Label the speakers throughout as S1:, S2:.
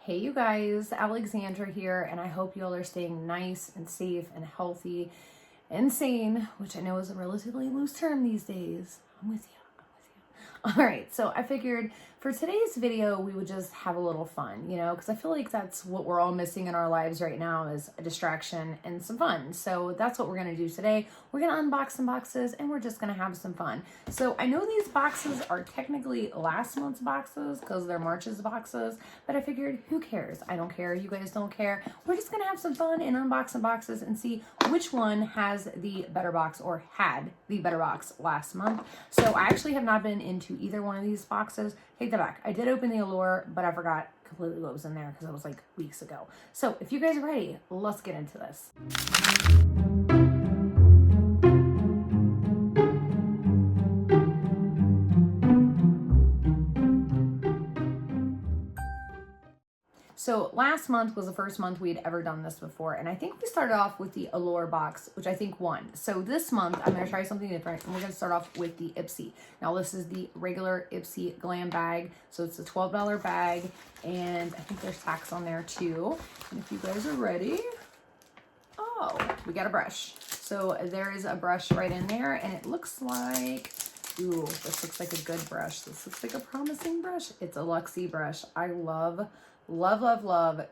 S1: Hey you guys, Alexandra here, and I hope you all are staying nice and safe and healthy and sane, which I know is a relatively loose term these days. I'm with you. All right, so I figured for today's video, we would just have a little fun, because I feel like that's what we're all missing in our lives right now is a distraction and some fun. So that's what we're gonna do today. We're gonna unbox some boxes and we're just gonna have some fun. So I know these boxes are technically last month's boxes because they're March's boxes, but I figured who cares? I don't care, you guys don't care. We're just gonna have some fun and unbox some boxes and see which one has the better box or had the better box last month. So I actually have not been into either one of these boxes. Take that back. I did open the Allure, but I forgot completely what was in there because it was like weeks ago. So if you guys are ready, let's get into this. So last month was the first month we'd ever done this before, and I think we started off with the Allure box, which I think won. So this month I'm going to try something different, and we're going to start off with the Ipsy. Now this is the regular Ipsy Glam bag, so it's a $12 bag, and I think there's tax on there too. And if you guys are ready, oh, we got a brush. So there is a brush right in there, and it looks like, ooh, this looks like a good brush. This looks like a promising brush. It's a Luxie brush. I love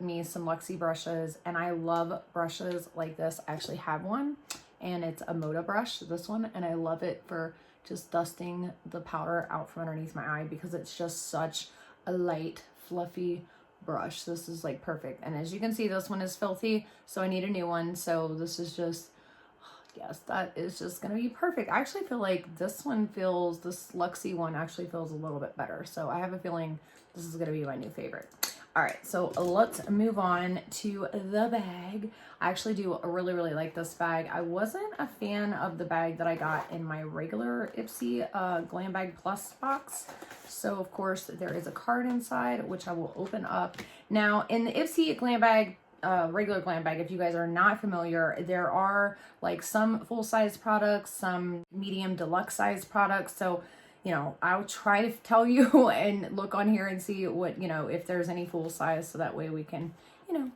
S1: me some Luxie brushes, and I love brushes like this. I actually have one, and it's a Moda brush, this one, and I love it for just dusting the powder out from underneath my eye because it's just such a light, fluffy brush. This is like perfect, and as you can see, this one is filthy, so I need a new one. So this is just, yes, that is just gonna be perfect. I actually feel like this Luxie one actually feels a little bit better, so I have a feeling this is gonna be my new favorite. All right, so let's move on to the bag. I actually do really like this bag. I wasn't a fan of the bag that I got in my regular Ipsy Glam Bag Plus box. So of course there is a card inside, which I will open up. Now in the Ipsy Glam Bag, regular glam bag, if you guys are not familiar, there are like some full-size products, some medium deluxe size products. So I'll try to tell you and look on here and see what, if there's any full size, so that way we can,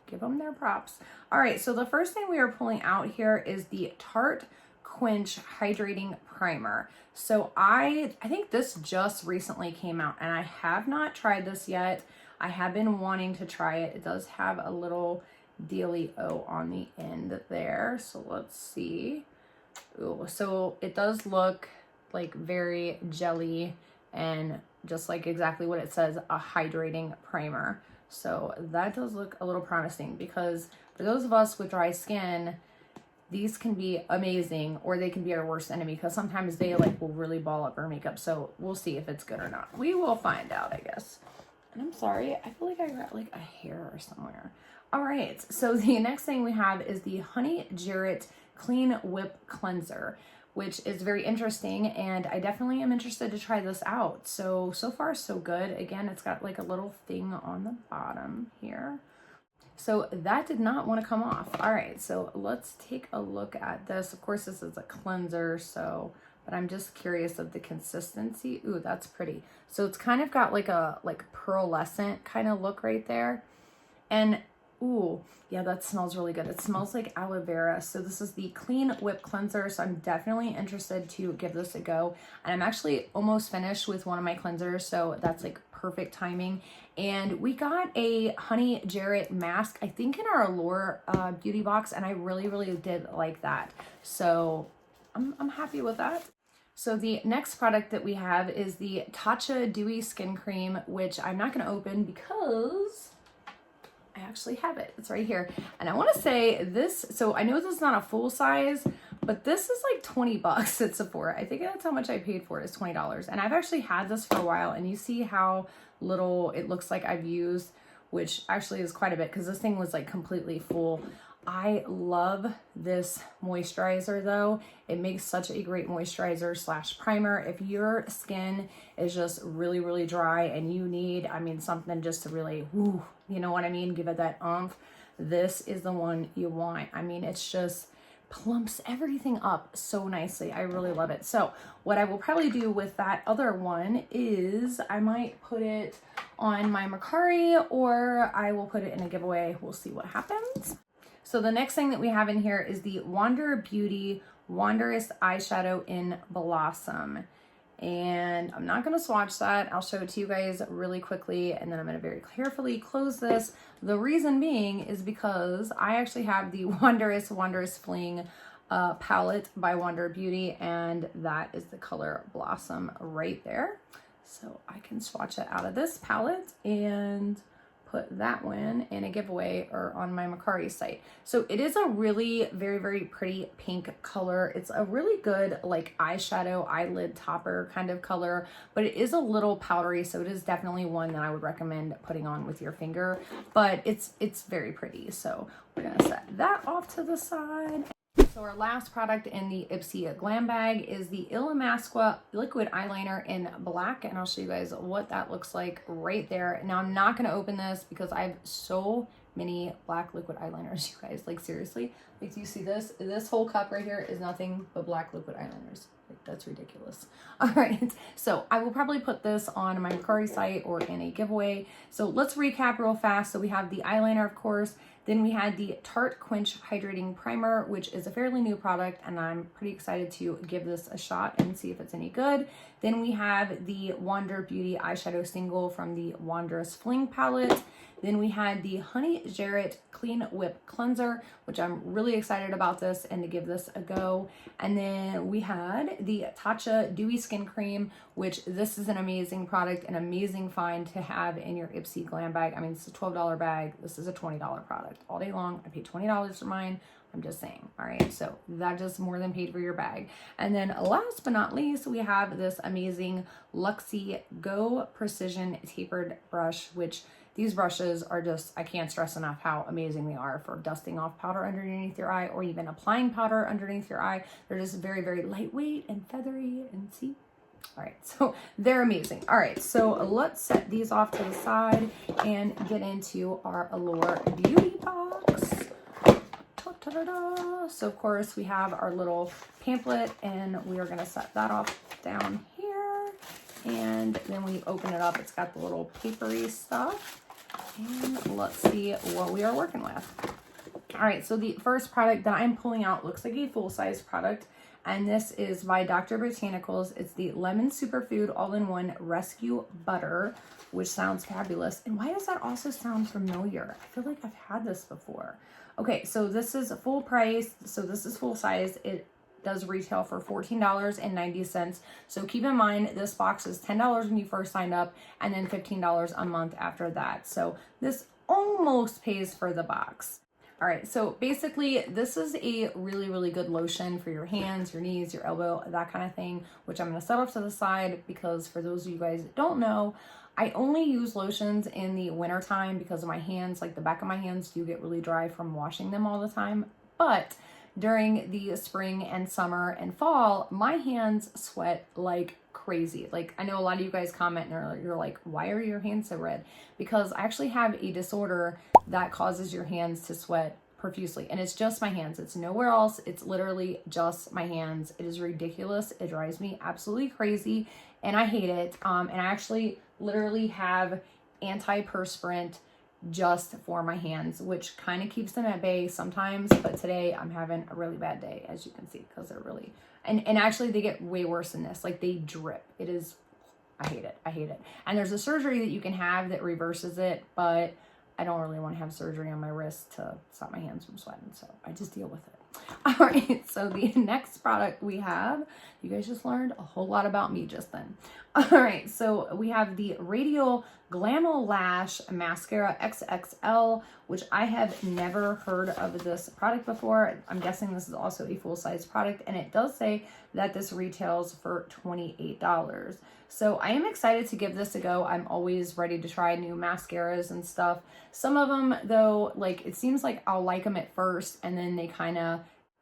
S1: give them their props. All right, so the first thing we are pulling out here is the Tarte Quench Hydrating Primer. So I think this just recently came out, and I have not tried this yet. I have been wanting to try it. It does have a little dealio on the end there. So let's see. Ooh, so it does look like very jelly and just like exactly what it says, a hydrating primer. So that does look a little promising, because for those of us with dry skin, these can be amazing, or they can be our worst enemy, because sometimes they will really ball up our makeup. So we'll see if it's good or not. We will find out, I guess. And I'm sorry, I feel like I got like a hair somewhere. All right, so the next thing we have is the Honey Jarrett Clean Whip Cleanser, which is very interesting, and I definitely am interested to try this out. So far so good. Again, it's got like a little thing on the bottom here. So that did not want to come off. All right, so let's take a look at this. Of course, this is a cleanser, but I'm just curious of the consistency. Ooh, that's pretty. So it's kind of got like a pearlescent kind of look right there. And ooh, yeah, that smells really good. It smells like aloe vera. So this is the Clean Whip Cleanser. So I'm definitely interested to give this a go. And I'm actually almost finished with one of my cleansers. So that's like perfect timing. And we got a Honey Jarrett mask, I think in our Allure beauty box. And I really did like that. So I'm happy with that. So the next product that we have is the Tatcha Dewy Skin Cream, which I'm not going to open because I actually have it. It's right here. And I want to say this, so I know this is not a full size, but this is like 20 bucks at Sephora. I think that's how much I paid for it, is $20. And I've actually had this for a while, and you see how little it looks like I've used, which actually is quite a bit, because this thing was like completely full. I love this moisturizer though. It makes such a great moisturizer slash primer. If your skin is just really dry and you need, something just to really, you know what I mean? Give it that oomph. This is the one you want. It's just plumps everything up so nicely. I really love it. So what I will probably do with that other one is I might put it on my Mercari, or I will put it in a giveaway. We'll see what happens. So the next thing that we have in here is the Wander Beauty Wondrous Eyeshadow in Blossom. And I'm not going to swatch that. I'll show it to you guys really quickly, and then I'm going to very carefully close this. The reason being is because I actually have the Wondrous Fling palette by Wander Beauty, and that is the color Blossom right there. So I can swatch it out of this palette and put that one in a giveaway or on my Mercari site. So it is a really very, very pretty pink color. It's a really good like eyeshadow, eyelid topper kind of color, but it is a little powdery. So it is definitely one that I would recommend putting on with your finger, but it's very pretty. So we're gonna set that off to the side. So our last product in the Ipsy Glam bag is the Illamasqua liquid eyeliner in black, and I'll show you guys what that looks like right there. Now I'm not going to open this because I have so many black liquid eyeliners, you guys. Like seriously, like do you see this? This whole cup right here is nothing but black liquid eyeliners. Like that's ridiculous. All right, so I will probably put this on my Mercari site or in a giveaway. So let's recap real fast. So we have the eyeliner, of course. Then we had the Tarte Quench Hydrating Primer, which is a fairly new product, and I'm pretty excited to give this a shot and see if it's any good. Then we have the Wander Beauty Eyeshadow Single from the Wondrous Fling palette. Then we had the Honey Jarrett Clean Whip Cleanser, which I'm really excited about this and to give this a go. And then we had the Tatcha Dewy Skin Cream, which this is an amazing product, an amazing find to have in your Ipsy Glam bag. I mean, it's a $12 bag. This is a $20 product all day long. I paid $20 for mine. I'm just saying. All right, so that just more than paid for your bag. And then last but not least, we have this amazing Luxie Go Precision Tapered Brush, which these brushes are just, I can't stress enough how amazing they are for dusting off powder underneath your eye or even applying powder underneath your eye. They're just very, very lightweight and feathery, and see? All right, so they're amazing. All right, so let's set these off to the side and get into our Allure Beauty box. Ta-da-da. So of course we have our little pamphlet, and we are gonna set that off down here. And then we open it up, it's got the little papery stuff. And let's see what we are working with. All right, so the first product that I'm pulling out looks like a full-size product, and this is by Dr. Botanicals. It's the Lemon Superfood All-in-One Rescue Butter, which sounds fabulous. And why does that also sound familiar? I feel like I've had this before. Okay, so this is full price, so this is full size. It does retail for $14.90. So keep in mind, this box is $10 when you first sign up, and then $15 a month after that. So this almost pays for the box. All right, so basically this is a really, really good lotion for your hands, your knees, your elbow, that kind of thing, which I'm gonna set off to the side because for those of you guys that don't know, I only use lotions in the winter time because of my hands, like the back of my hands do get really dry from washing them all the time. But during the spring and summer and fall, my hands sweat like crazy. Like I know a lot of you guys comment and you're like, why are your hands so red? Because I actually have a disorder that causes your hands to sweat profusely, and it's just my hands. It's nowhere else. It's literally just my hands. It is ridiculous. It drives me absolutely crazy, and I hate it. And I actually literally have antiperspirant just for my hands, which kind of keeps them at bay sometimes, but today I'm having a really bad day, as you can see, because they're really, and actually they get way worse than this. Like they drip. It is, I hate it. I hate it. And there's a surgery that you can have that reverses it, but I don't really want to have surgery on my wrist to stop my hands from sweating, so I just deal with it. All right, so the next product we have, you guys just learned a whole lot about me just then. All right, so we have the Radial Glamour Lash Mascara XXL, which I have never heard of this product before. I'm guessing this is also a full-size product, and it does say that this retails for $28. So I am excited to give this a go. I'm always ready to try new mascaras and stuff. Some of them, though, like it seems like I'll like them at first, and then they kind of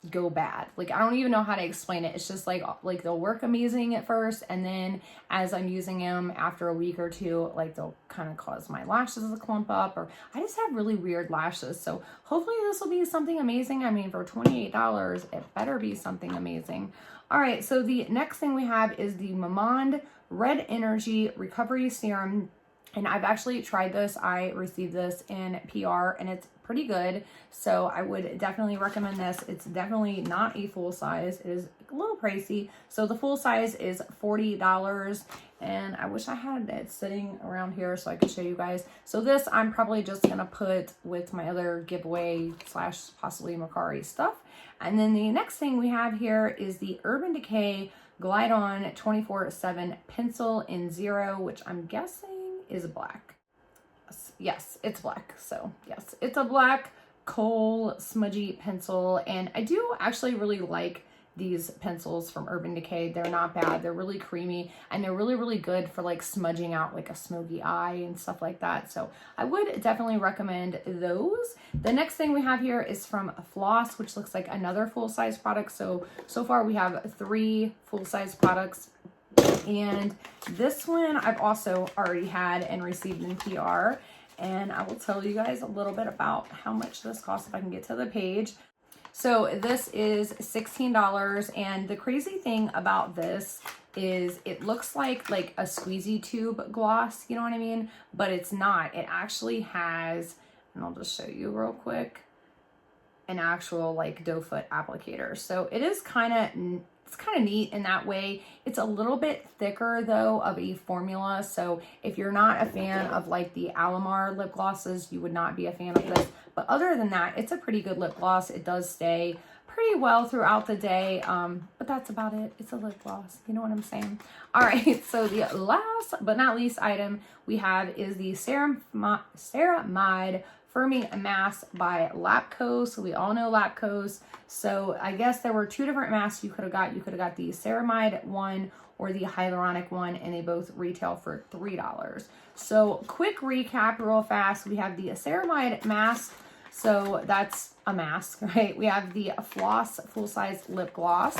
S1: go bad. Like, I don't even know how to explain it. It's just like they'll work amazing at first, and then as I'm using them after a week or two, like they'll kind of cause my lashes to clump up, or I just have really weird lashes. So hopefully this will be something amazing. I mean, for $28, it better be something amazing. All right, so the next thing we have is the Mamond Red Energy Recovery Serum. And I've actually tried this. I received this in PR and it's pretty good. So I would definitely recommend this. It's definitely not a full size. It is a little pricey. So the full size is $40. And I wish I had it sitting around here so I could show you guys. So this I'm probably just going to put with my other giveaway slash possibly Macari stuff. And then the next thing we have here is the Urban Decay Glide On 24/7 Pencil in Zero, which I'm guessing is black. Yes, it's black. So yes, it's a black coal smudgy pencil, and I do actually really like these pencils from Urban Decay. They're not bad. They're really creamy, and they're really, really good for like smudging out like a smoky eye and stuff like that. So I would definitely recommend those. The next thing we have here is from Floss, which looks like another full-size product. So far we have 3 full-size products. And this one I've also already had and received in PR. And I will tell you guys a little bit about how much this costs if I can get to the page. So this is $16. And the crazy thing about this is it looks like a squeezy tube gloss, you know what I mean? But it's not. It actually has, and I'll just show you real quick, an actual like doe foot applicator. So it is kind of, it's kind of neat in that way. It's a little bit thicker though of a formula. So if you're not a fan of like the Alamar lip glosses, you would not be a fan of this. But other than that, it's a pretty good lip gloss. It does stay pretty well throughout the day. But that's about it. It's a lip gloss. You know what I'm saying? All right. So the last but not least item we have is the Ceramide Firming Mask by Lapco. So we all know Lapco's. So I guess there were 2 different masks you could have got. You could have got the ceramide one or the hyaluronic one, and they both retail for $3. So quick recap real fast. We have the ceramide mask. So that's a mask, right? We have the Floss full-size lip gloss.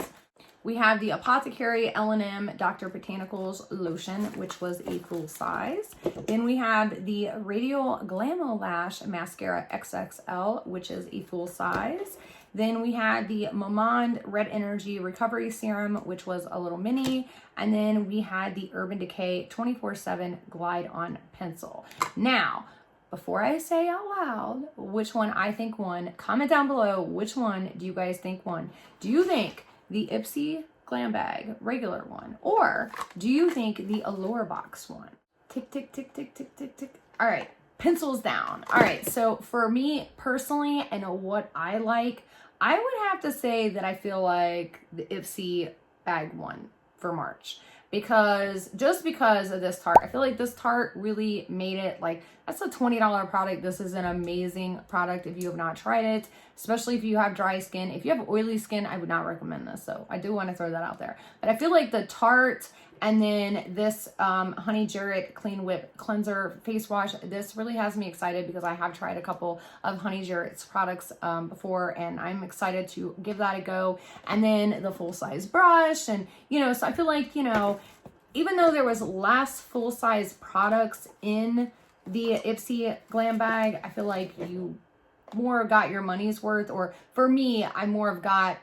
S1: We have the Apothecary L&M Dr. Botanicals lotion, which was a full size. Then we have the Radial Glamo Lash Mascara XXL, which is a full size. Then we had the Mamond Red Energy Recovery Serum, which was a little mini. And then we had the Urban Decay 24/7 Glide On Pencil. Now, before I say out loud which one I think won, comment down below which one do you guys think won. Do you think the Ipsy Glam Bag regular one, or do you think the Allure box one? Tick, tick, tick, tick, tick, tick, tick. All right, pencils down. All right, so for me personally and what I like, I would have to say that I feel like the Ipsy bag won for March. Just because of this Tarte. I feel like this Tarte really made it like, that's a $20 product. This is an amazing product if you have not tried it, especially if you have dry skin. If you have oily skin, I would not recommend this. So I do want to throw that out there. But I feel like the Tarte and then this Honey Jarrett Clean Whip Cleanser Face Wash, this really has me excited because I have tried a couple of Honey Jarrett's products before, and I'm excited to give that a go. And then the full-size brush, and, so I feel like, even though there was less full-size products in the Ipsy Glam Bag, I feel like you more got your money's worth, or for me, I more have got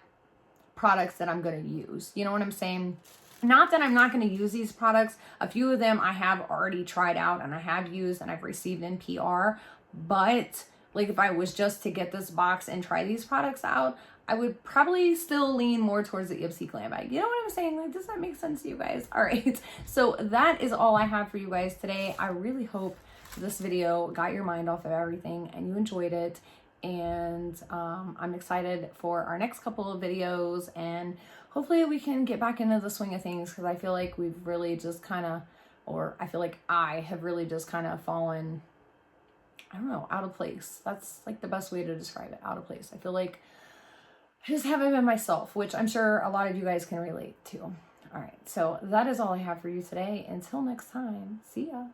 S1: products that I'm going to use. You know what I'm saying? Not that I'm not going to use these products. A few of them I have already tried out and I have used and I've received in PR. But like if I was just to get this box and try these products out, I would probably still lean more towards the Ipsy Glam Bag. You know what I'm saying? Like, does that make sense to you guys? All right. So that is all I have for you guys today. I really hope this video got your mind off of everything and you enjoyed it. And I'm excited for our next couple of videos, and hopefully we can get back into the swing of things, because I feel like we've really just kind of, or I feel like I have really just kind of fallen, I don't know, out of place. That's like the best way to describe it, out of place. I feel like I just haven't been myself, which I'm sure a lot of you guys can relate to. All right, so that is all I have for you today. Until next time, see ya.